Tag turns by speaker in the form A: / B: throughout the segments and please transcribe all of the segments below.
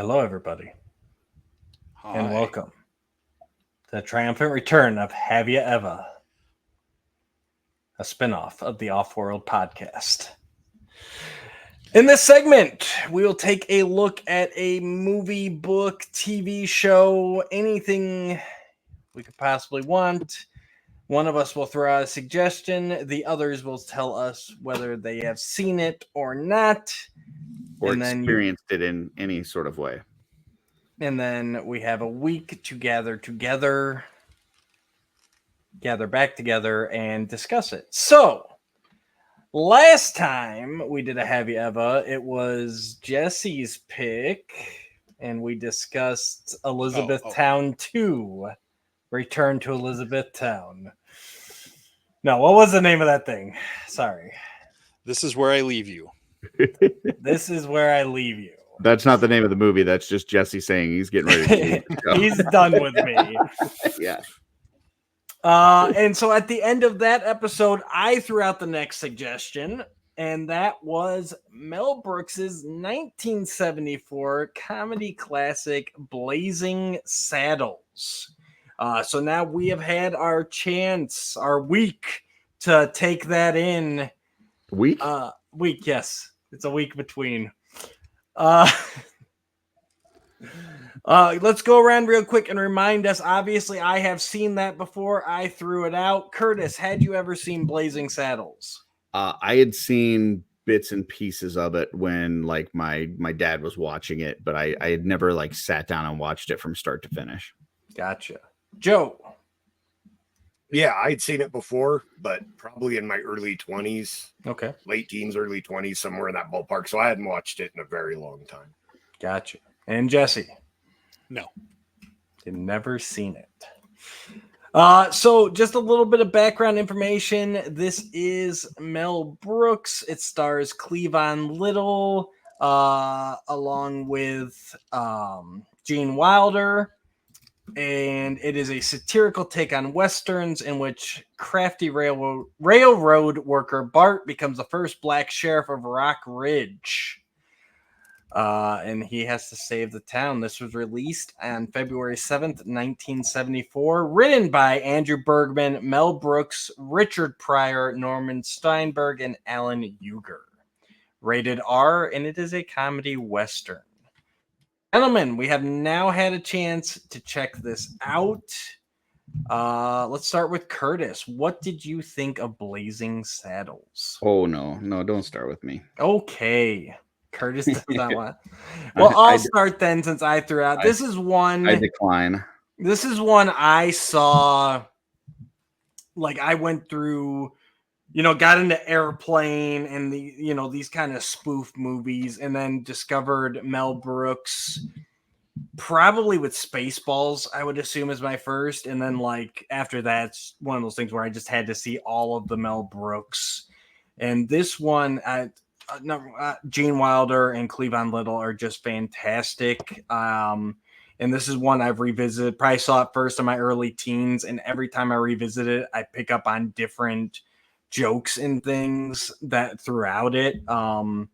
A: Hello, everybody, and
B: Hi.
A: welcome to the triumphant return of Have Ya Eva, a spinoff of the Off-World podcast. In this segment, we will take a look at a movie, book, TV show, anything we could possibly want. One of us will throw out a suggestion, the others will tell us whether they have seen it or not.
C: Or
A: And then you
C: experienced it in any sort of way.
A: and then we have a week to gather back together and discuss it. So, last time we did a Have You Ever, it was Jesse's pick, and we discussed Elizabethtown 2, Return to Elizabethtown. No, what was the name of that thing? Sorry.
B: This is where I leave you.
A: This is where I leave you.
C: That's not the name of the movie. That's just Jesse saying he's getting ready to leave.
A: He's done with me.
C: Yeah.
A: And so at the end of that episode, I threw out the next suggestion, and that was Mel Brooks's 1974 comedy classic, Blazing Saddles. So now we have had our chance, our week, to take that in.
C: Week?
A: Week, yes. It's a week between. Let's go around real quick and remind us. Obviously, I have seen that before. I threw it out. Curtis, had you ever seen Blazing Saddles?
C: I had seen bits and pieces of it when like my dad was watching it, but I had never like sat down and watched it from start to finish.
A: Gotcha. Joe.
D: Yeah, I'd seen it before, but probably in my early 20s,
A: Okay.
D: late teens, early 20s, somewhere in that ballpark. So I hadn't watched it in a very long time.
A: Gotcha. And Jesse.
B: No.
A: You've never seen it. So just a little bit of background information. This is Mel Brooks. It stars Cleavon Little, along with Gene Wilder. And it is a satirical take on Westerns in which crafty railroad worker Bart becomes the first black sheriff of Rock Ridge. And he has to save the town. This was released on February 7th, 1974. Written by Andrew Bergman, Mel Brooks, Richard Pryor, Norman Steinberg, and Alan Euger. Rated R, and it is a comedy Western. Gentlemen, we have now had a chance to check this out. Let's start with Curtis. What did you think of Blazing Saddles?
C: Oh no, don't start with me.
A: Okay. Curtis does not want. Well, I'll start then since I threw out. This is one.
C: I decline.
A: This is one I saw. Like I went through, got into Airplane and these kind of spoof movies, and then discovered Mel Brooks. Probably with Spaceballs, I would assume is my first, and then like after that's one of those things where I just had to see all of the Mel Brooks. And this one, Gene Wilder and Cleavon Little are just fantastic. And this is one I've revisited. Probably saw it first in my early teens, and every time I revisit it, I pick up on different jokes and things that throughout it. And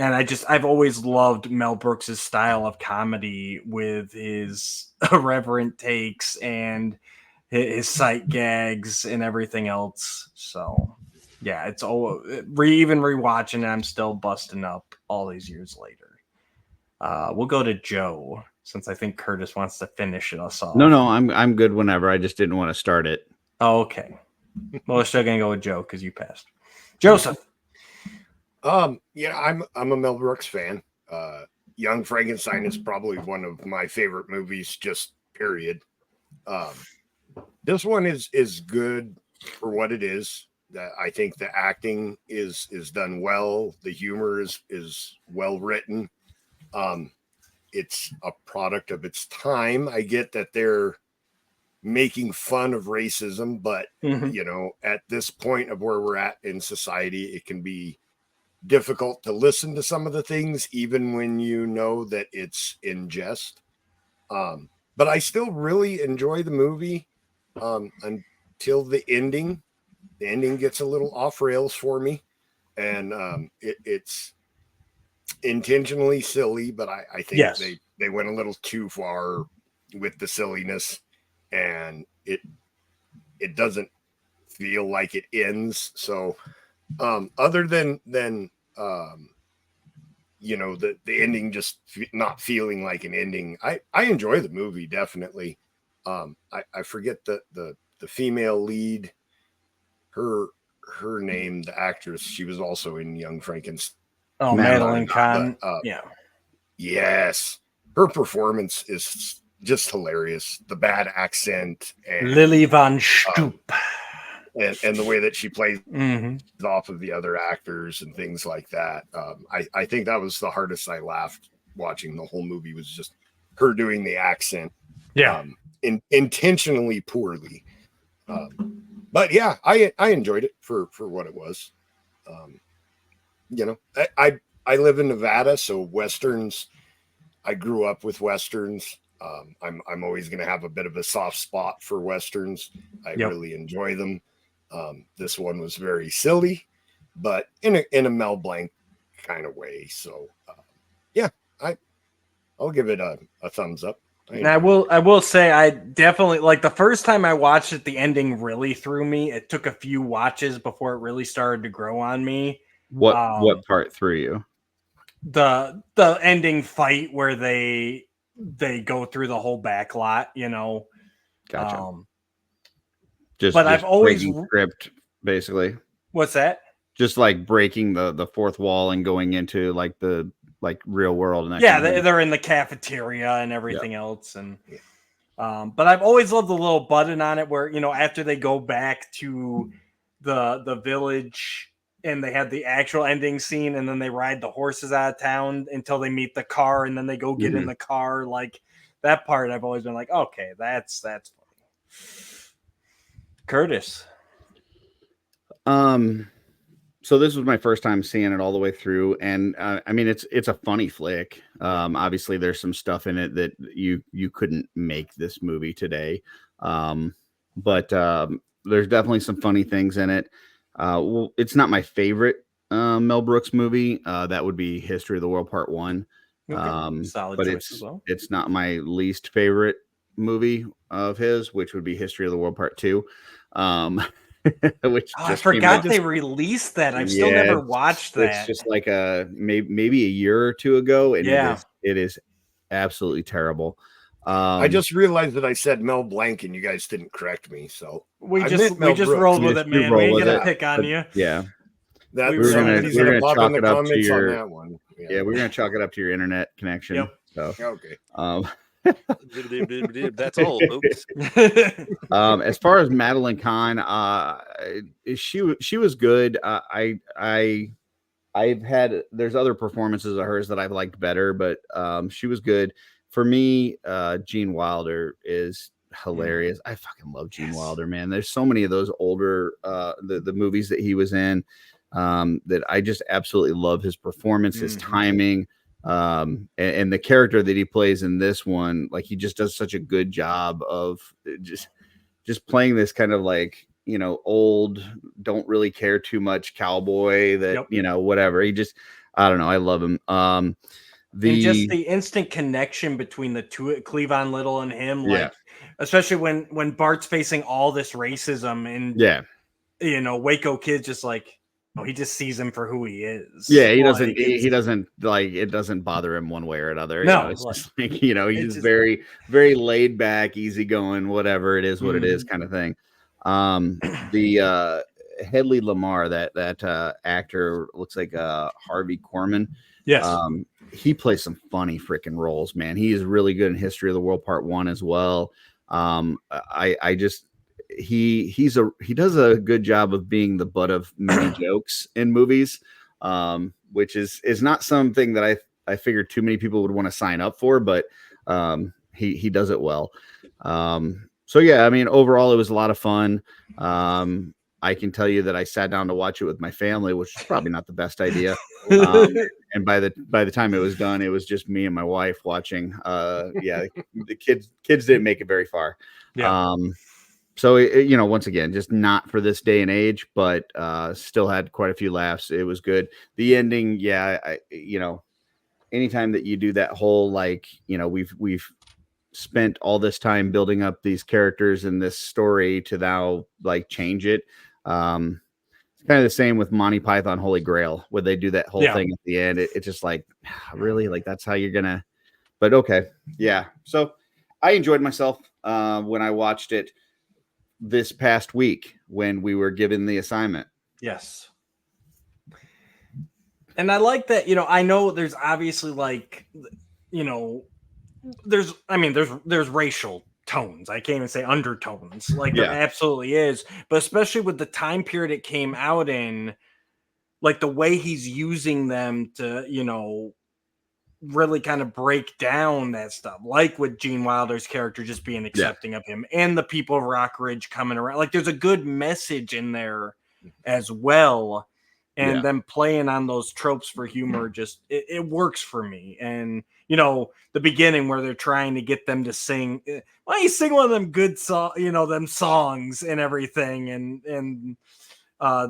A: I've always loved Mel Brooks' style of comedy with his irreverent takes and his sight gags and everything else. So, yeah, it's all even rewatching it, I'm still busting up all these years later. We'll go to Joe since I think Curtis wants to finish us off.
C: No, I'm good whenever. I just didn't want to start it.
A: Oh, okay. Well, we're still gonna go with Joe because you passed. Joseph.
D: Yeah, I'm a Mel Brooks fan. Young Frankenstein is probably one of my favorite movies, just period. This one is good for what it is. I think the acting is done well. The humor is well written. It's a product of its time. I get that they're making fun of racism, but at this point of where we're at in society, it can be difficult to listen to some of the things, even when you know that it's in jest. But I still really enjoy the movie until the ending. The ending gets a little off rails for me, and it's intentionally silly, but I think
A: Yes.
D: they went a little too far with the silliness, and it doesn't feel like it ends. So other than you know, the ending just not feeling like an ending, I enjoy the movie definitely. I forget the female lead, her name, the actress. She was also in Young Frankenstein.
A: Oh, Madeline Kahn. Yeah.
D: Yes, her performance is just hilarious. The bad accent and
A: Lily Von Stoop.
D: and the way that she plays
A: Mm-hmm.
D: off of the other actors and things like that. I think that was the hardest I laughed watching the whole movie, was just her doing the accent.
A: Yeah.
D: Intentionally poorly. But yeah, I enjoyed it for what it was. You know, I live in Nevada, so Westerns, I grew up with Westerns. I'm always going to have a bit of a soft spot for Westerns. I really enjoy them. This one was very silly, but in a Mel Blanc kind of way. So yeah, I'll give it a thumbs up.
A: And I will say, I definitely, like, the first time I watched it, the ending really threw me. It took a few watches before it really started to grow on me.
C: What part threw you?
A: The ending fight where they go through the whole back lot, you know.
C: Gotcha.
A: But I've always
C: script, basically.
A: What's that?
C: Just like breaking the fourth wall and going into like the real world. And that
A: yeah, they're in the cafeteria and everything else, and but I've always loved the little button on it where, you know, after they go back to the village and they have the actual ending scene, and then they ride the horses out of town until they meet the car, and then they go get in the car. Like, that part, I've always been like, okay, that's funny. Curtis.
C: So this was my first time seeing it all the way through, and I mean, it's a funny flick. Obviously, there's some stuff in it that you couldn't make this movie today, but there's definitely some funny things in it. Well, it's not my favorite Mel Brooks movie. That would be History of the World Part 1.
A: Solid
C: but
A: choice as well.
C: It's not my least favorite movie of his, which would be History of the World Part 2. Which
A: I forgot they released that. I've still never watched that.
C: It's just like maybe a year or two ago, and it is absolutely terrible.
D: I just realized that I said Mel Blanc and you guys didn't correct me, so
A: we just rolled with it, man. We ain't gonna pick on you.
C: Yeah,
D: we're gonna pop in the comments on that one.
C: Yeah, we're gonna chalk it up to your internet connection.
A: Yep.
C: So
D: okay.
B: That's all, folks.
C: As far as Madeline Kahn, she was good. I've had, there's other performances of hers that I've liked better, but she was good. For me, Gene Wilder is hilarious. I fucking love Gene Wilder, man. There's so many of those older the movies that he was in that I just absolutely love his performance, his timing. And the character that he plays in this one, like, he just does such a good job of just playing this kind of, like, you know, old, don't really care too much cowboy that, you know, whatever. He just, I don't know. I love him.
A: And just the instant connection between the two, Cleavon Little and him, like, especially when Bart's facing all this racism, and you know, Waco Kid's just like, he just sees him for who he is.
C: Yeah, he doesn't. He doesn't, like, it doesn't bother him one way or another.
A: No,
C: you know, it's just like, you know, he's just very, very laid back, easygoing, whatever it is, what it is, kind of thing. The Hedley Lamar, that actor, looks like Harvey Korman.
A: Yes.
C: He plays some funny freaking roles, man. He is really good in History of the World Part 1 as well. I just. He does a good job of being the butt of many jokes in movies, which is not something that I figured too many people would want to sign up for, but he does it well. So yeah, I mean, overall, it was a lot of fun. I can tell you that I sat down to watch it with my family, which is probably not the best idea. And by the time it was done, it was just me and my wife watching. The kids didn't make it very far.
A: Yeah.
C: So, you know, once again, just not for this day and age, but still had quite a few laughs. It was good. The ending, you know, anytime that you do that whole, like, we've spent all this time building up these characters in this story to now like change it. It's kind of the same with Monty Python Holy Grail, where they do that whole thing at the end. It's just like, really, like that's how you're gonna. But okay, yeah. So I enjoyed myself when I watched it this past week when we were given the assignment.
A: Yes. And I like that, I know there's obviously like, there's racial tones. I can't even say undertones. Like there absolutely is. But especially with the time period it came out in, like the way he's using them to, really kind of break down that stuff. Like with Gene Wilder's character just being accepting of him and the people of Rock Ridge coming around. Like there's a good message in there as well. And them playing on those tropes for humor, just it works for me. And the beginning where they're trying to get them to sing, why don't you sing one of them good them songs and everything, and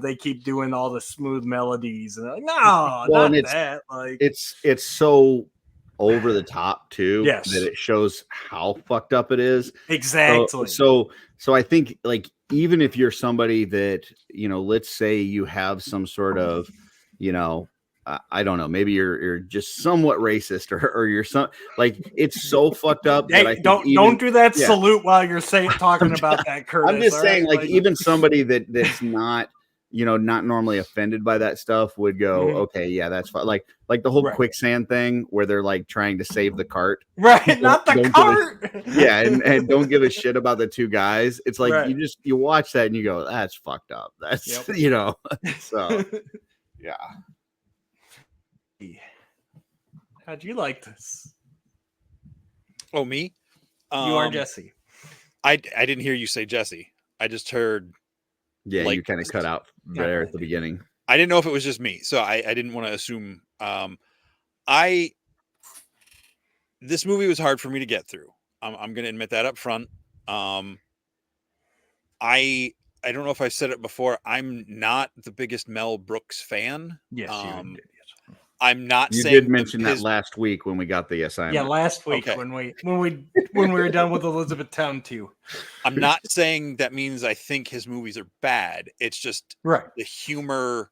A: they keep doing all the smooth melodies, and like, no, not that. Like
C: it's so over the top too,
A: yes,
C: that it shows how fucked up it is.
A: Exactly.
C: So I think, like, even if you're somebody that, let's say you have some sort of, I don't know, maybe you're just somewhat racist, or you're like, it's so fucked up that I think
A: don't do that salute while you're talking about that, Curtis.
C: I'm just saying, like, even somebody that's not, not normally offended by that stuff would go, okay, yeah, that's fine. Like the whole quicksand thing where they're like trying to save the cart,
A: right? Not the cart.
C: And don't give a shit about the two guys. It's like you watch that and you go, that's fucked up. That's so yeah.
A: How'd you like this?
B: Oh, me?
A: You are Jesse.
B: I didn't hear you say Jesse. I just heard.
C: Yeah, you kind of cut out there at the beginning.
B: I didn't know if it was just me, so I didn't want to assume. This movie was hard for me to get through. I'm going to admit that up front. I don't know if I said it before. I'm not the biggest Mel Brooks fan.
A: Yes, you did.
B: I'm not
C: you
B: saying
C: did mention that last week when we got the assignment.
A: Yeah, last week when we were done with Elizabethtown 2.
B: I'm not saying that means I think his movies are bad. It's just the humor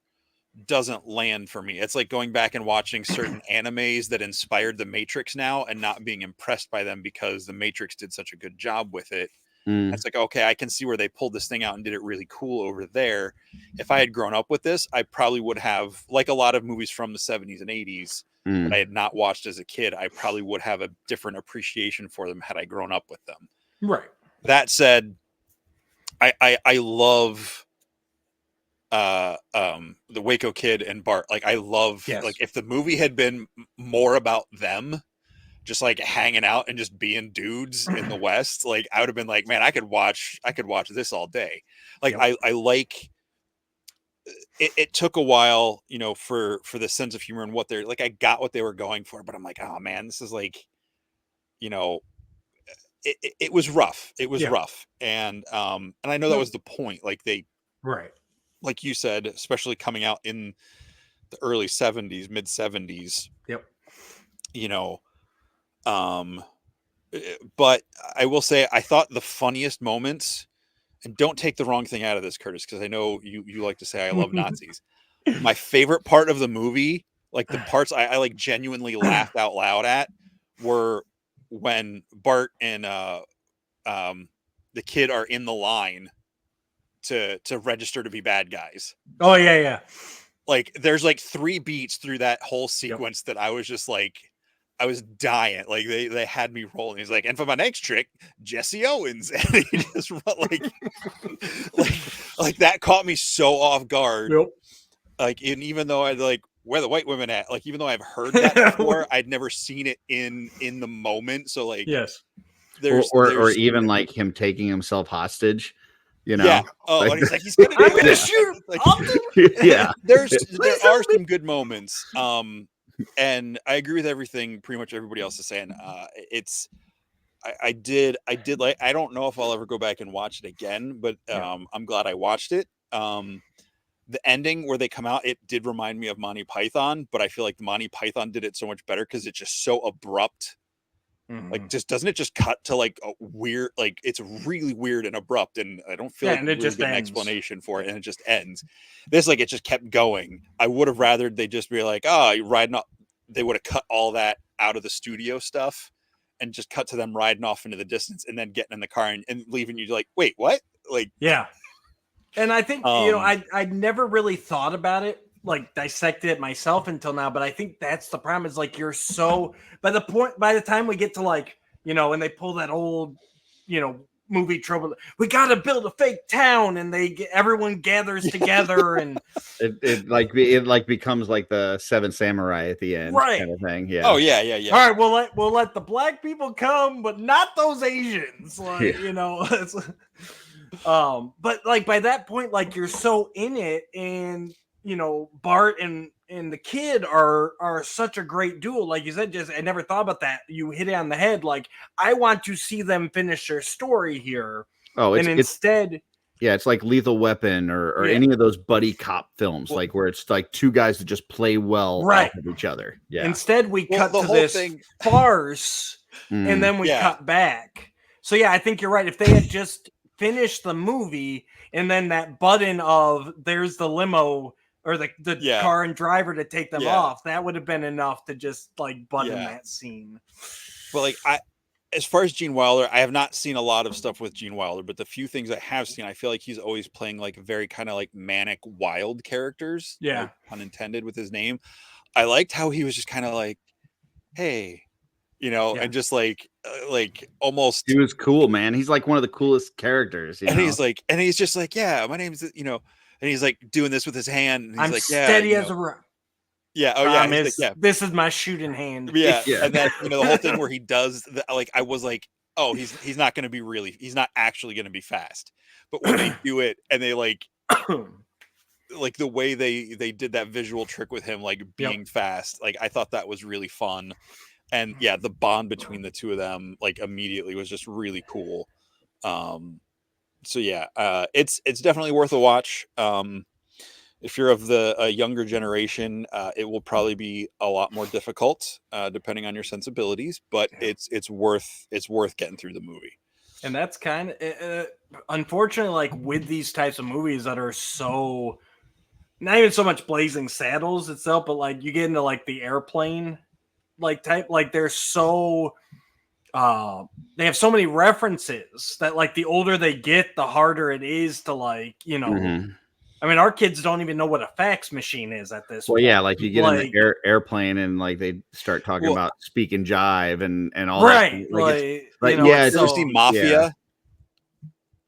B: doesn't land for me. It's like going back and watching certain animes that inspired The Matrix now and not being impressed by them because The Matrix did such a good job with it. It's like, okay, I can see where they pulled this thing out and did it really cool over there. If I had grown up with this, I probably would have, like a lot of movies from the 70s and 80s that I had not watched as a kid, I probably would have a different appreciation for them had I grown up with them.
A: Right.
B: That said, I love the Waco Kid and Bart. Like, I love, like, if the movie had been more about them, just like hanging out and just being dudes in the West, like I would have been like, man, I could watch this all day. Like I like it. It took a while, for the sense of humor and what they're like. I got what they were going for, but I'm like, oh man, this is like, it was rough. It was rough, and I know that was the point. Like they, like you said, especially coming out in the early 70s, mid 70s. But I will say, I thought the funniest moments, and don't take the wrong thing out of this, Curtis, because I know you like to say I love Nazis. My favorite part of the movie, like the parts I like genuinely laughed out loud at, were when Bart and the kid are in the line to register to be bad guys.
A: Oh yeah.
B: Like there's like 3 beats through that whole sequence that I was just like, I was dying. Like they had me rolling. He's like, and for my next trick, Jesse Owens. And he just like that caught me so off guard. Like, and even though I like, where the white women at? Like, even though I've heard that before, I'd never seen it in the moment. So like, there's
C: even like him taking himself hostage.
B: Yeah. Oh, and he's like, I'm gonna shoot him. Like, there are some good moments. And I agree with everything pretty much everybody else is saying. I did like, I don't know if I'll ever go back and watch it again, but I'm glad I watched it. the ending where they come out, it did remind me of Monty Python, but I feel like Monty Python did it so much better because it's just so abrupt. Like, just doesn't it just cut to like a weird, like it's really weird and abrupt, and I don't feel like
A: and it
B: really
A: just
B: get an
A: ends.
B: explanation for it, and it just ends. This, like, it just kept going. I would have rather they just be like, oh, you're riding up. They would have cut all that out of the studio stuff and just cut to them riding off into the distance and then getting in the car and leaving you like, wait, what? Like,
A: yeah. And I think, I'd never really thought about it, like dissected it myself until now, but I think that's the problem is like, you're so, by the time we get to like, when they pull that old, movie trope, we got to build a fake town, and everyone gathers together, and
C: it becomes like the Seven Samurai at the end,
A: right?
C: Kind of thing. Yeah.
B: Oh yeah.
A: All right, we'll let the black people come, but not those Asians. Like, it's, but like by that point, like you're so in it, and Bart and the kid are such a great duo. Like you said, just I never thought about that. You hit it on the head. Like, I want to see them finish their story here.
C: Oh,
A: instead,
C: it's like Lethal Weapon or any of those buddy cop films, like where it's like two guys that just play well off of each other. Yeah.
A: Instead, we cut to this farce, and then we cut back. So yeah, I think you're right. If they had just finished the movie, and then that button of there's the limo or the car and driver to take them off, that would have been enough to just like button that scene.
B: But like as far as Gene Wilder, I have not seen a lot of stuff with Gene Wilder, but the few things I have seen, I feel like he's always playing like very kind of like manic, wild characters.
A: Yeah.
B: Like, pun intended with his name. I liked how he was just kind of like, hey, and just like almost.
C: He was cool, man. He's like one of the coolest characters.
B: And he's just like, yeah, my name's, and he's like doing this with his hand. And he's
A: I'm
B: like,
A: steady as a rock.
B: Yeah. Oh yeah.
A: Like, this is my shooting hand.
B: Yeah. And then the whole thing where he does like, I was like, oh, he's not going to be he's not actually going to be fast. But when they do it and they like the way they did that visual trick with him, like being fast, like I thought that was really fun. And yeah, the bond between the two of them, like immediately was just really cool. So yeah, it's definitely worth a watch. If you're of the younger generation, it will probably be a lot more difficult, depending on your sensibilities. But it's worth getting through the movie.
A: And that's kind of unfortunately, like with these types of movies that are so not even so much Blazing Saddles itself, but like you get into like the airplane like type, like they're so they have so many references that like the older they get, the harder it is to like I mean, our kids don't even know what a fax machine is at this point.
C: Yeah, like you get in the airplane and like they start talking about speak and jive and all that.
B: Did you see Mafia?
C: Yeah.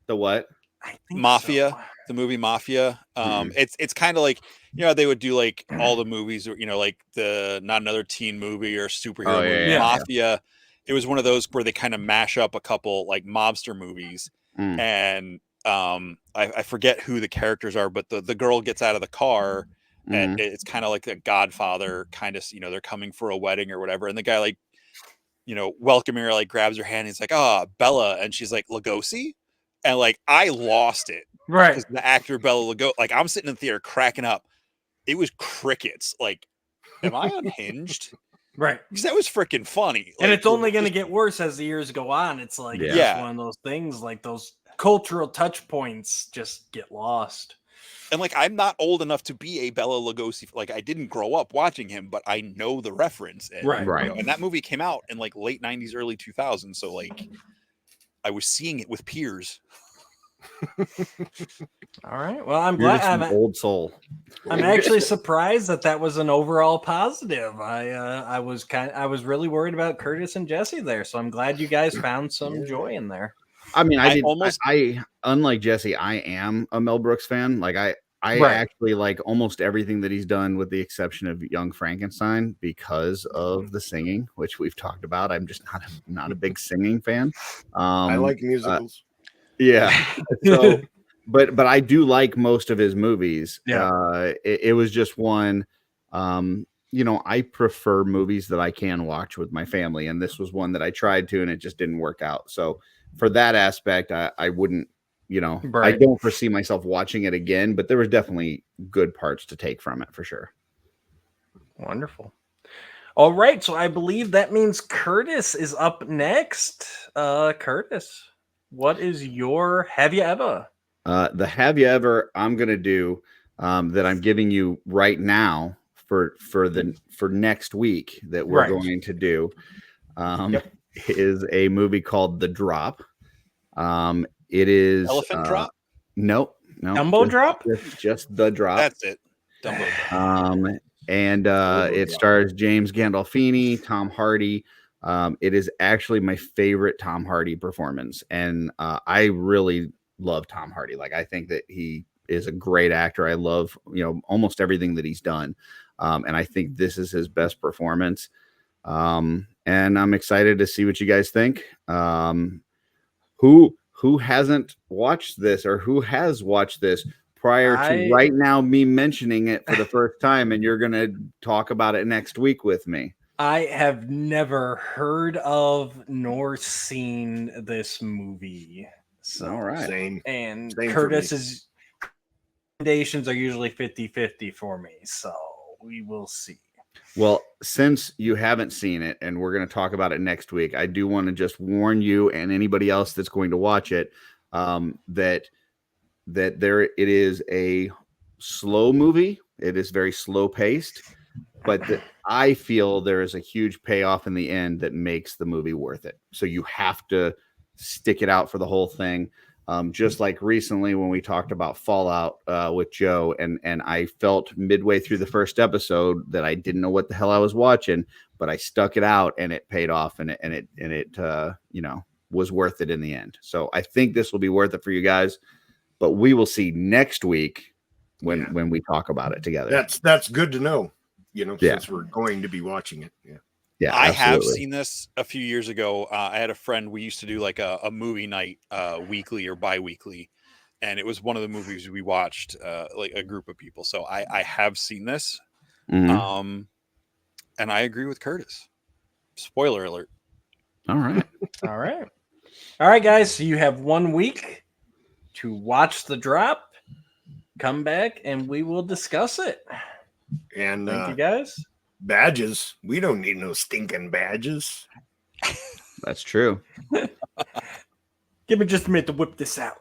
C: The what?
A: I think
B: Mafia,
A: so.
B: The movie Mafia. It's kind of like they would do like all the movies, like the Not Another Teen Movie or superhero movie. Mafia. It was one of those where they kind of mash up a couple like mobster movies, and I forget who the characters are, but the girl gets out of the car, and it's kind of like the Godfather kind of, they're coming for a wedding or whatever, and the guy like, welcoming her, like grabs her hand, and he's like, Bella, and she's like, Lugosi, and like I lost it,
A: right?
B: Because the actor Bella Lugosi, like I'm sitting in the theater cracking up. It was crickets. Like, am I unhinged?
A: Right,
B: because that was freaking funny,
A: and it's only going to get worse as the years go on. It's like it's one of those things, like those cultural touch points just get lost.
B: And like I'm not old enough to be a Bela Lugosi, like I didn't grow up watching him, but I know the reference. And,
C: right.
B: And that movie came out in like late 90s, early 2000s, so like I was seeing it with peers.
A: All right. Well, I'm glad
C: I'm an old soul.
A: I'm actually surprised that was an overall positive. I was really worried about Curtis and Jesse there, so I'm glad you guys found some joy in there.
C: I mean, I unlike Jesse, I am a Mel Brooks fan. Like I actually like almost everything that he's done, with the exception of Young Frankenstein, because of the singing, which we've talked about. I'm just not a big singing fan.
D: I like musicals.
C: So, but I do like most of his movies. It was just one. I prefer movies that I can watch with my family, and this was one that I tried to, and it just didn't work out. So for that aspect, I wouldn't you know, I
A: Right.
C: don't foresee myself watching it again, but there was definitely good parts to take from it for sure.
A: Wonderful. All right, so I believe that means Curtis is up next. Curtis, what is your Have You Ever?
C: The Have You Ever I'm gonna do that I'm giving you right now for next week that we're
A: Right.
C: going to do is a movie called The Drop. It is
B: Elephant Drop?
C: No,
A: Dumbo Drop?
C: Just The Drop.
B: That's it. Dumbo Drop.
C: And it stars James Gandolfini, Tom Hardy. It is actually my favorite Tom Hardy performance, and I really love Tom Hardy. Like, I think that he is a great actor. I love, you know, almost everything that he's done, and I think this is his best performance. And I'm excited to see what you guys think. Who hasn't watched this, or who has watched this prior to right now me mentioning it for the first time, and you're going to talk about it next week with me?
A: I have never heard of nor seen this movie. So,
C: all right.
D: Same.
A: And
D: Same
A: Curtis's recommendations are usually 50-50 for me. So we will see.
C: Well, since you haven't seen it and we're going to talk about it next week, I do want to just warn you and anybody else that's going to watch it that there it is a slow movie. It is very slow paced, but I feel there is a huge payoff in the end that makes the movie worth it. So you have to stick it out for the whole thing. Just like recently when we talked about Fallout with Joe, and I felt midway through the first episode that I didn't know what the hell I was watching, but I stuck it out and it paid off, and it you know, was worth it in the end. So I think this will be worth it for you guys, but we will see next week when we talk about it together.
D: That's good to know, you know, since we're going to be watching it.
C: Yeah,
B: I
C: absolutely.
B: have seen this a few years ago. I had a friend, we used to do like a movie night weekly or bi-weekly, and it was one of the movies we watched, like a group of people. So I have seen this.
C: Mhm.
B: And I agree with Curtis. Spoiler alert.
C: All right.
A: All right, guys. So you have 1 week to watch The Drop. Come back and we will discuss it.
D: And
A: thank you, guys.
D: Badges. We don't need no stinking badges.
C: That's true.
A: Give me just a minute to whip this out.